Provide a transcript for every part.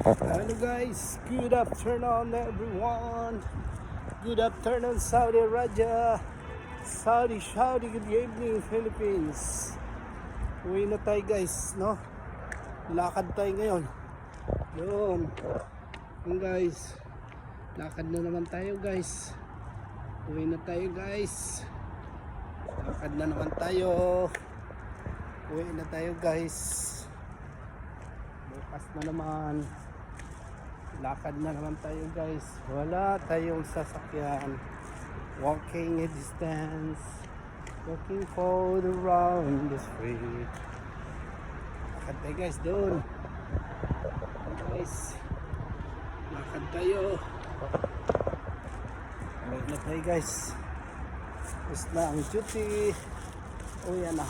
Hello guys, good afternoon everyone. Good afternoon Saudi Arabia. Saudi, good evening Philippines. Uwi na tayo guys, no? Lakad tayo ngayon. Yun. Yun guys. Lakad na naman tayo guys. Uwi na tayo guys. Lakad na naman tayo. Uwi na tayo guys. Bukas na naman. Lakad na naman tayo guys. Wala tayong sasakyan. Walking a distance. Walking all around the street. Lakad tayo guys doon. Guys. Lakad tayo. Lakad na tayo guys. Tapos na ang duty. O yan na.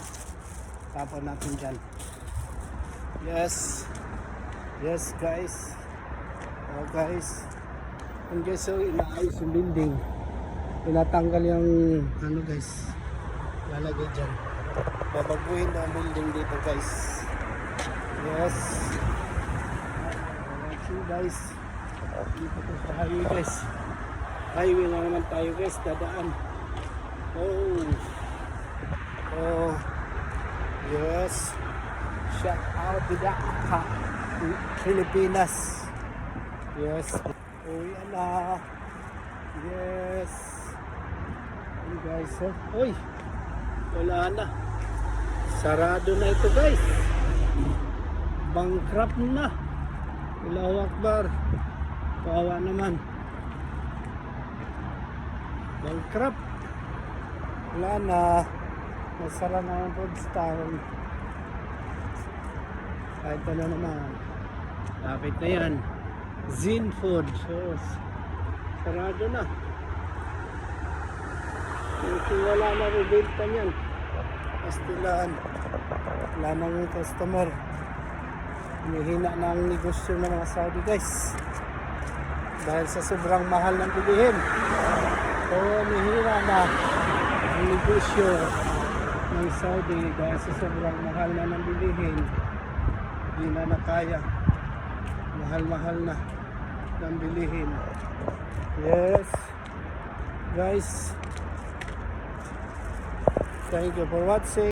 Tapon natin dyan. Yes. Yes guys. Oh guys. Yung guys, so inaayos yung building. Tinatanggal yung ano guys. Lalagay dyan. Babaguhin na ang building dito guys. Yes. See guys. Dito po sa highway guys. Highway na naman tayo guys. Dadaan. Oh. Oh. Yes. Shout out to the Pilipinas. Yes. Oh yan na. Yes. Hey guys. Uy. Wala na. Sarado na ito guys. Bankrupt na. Allahu Akbar. Kawawa naman. Bankrupt. Wala na. Masara na ang roadstown. Kahit na naman. Lapit na yan. Zin Food. So, sarado na. Kung wala na rebenta niyan. Pastilaan. Wala na yung customer. Humihina na ang negosyo ng mga Saudi guys. Dahil sa sobrang mahal ng bilihin. So, humihina na ang negosyo ng Saudi dahil sa sobrang mahal na ng bilihin. Hindi na nakaya. Mahal-mahal na ng bilihin. Yes. Guys. Thank you for watching.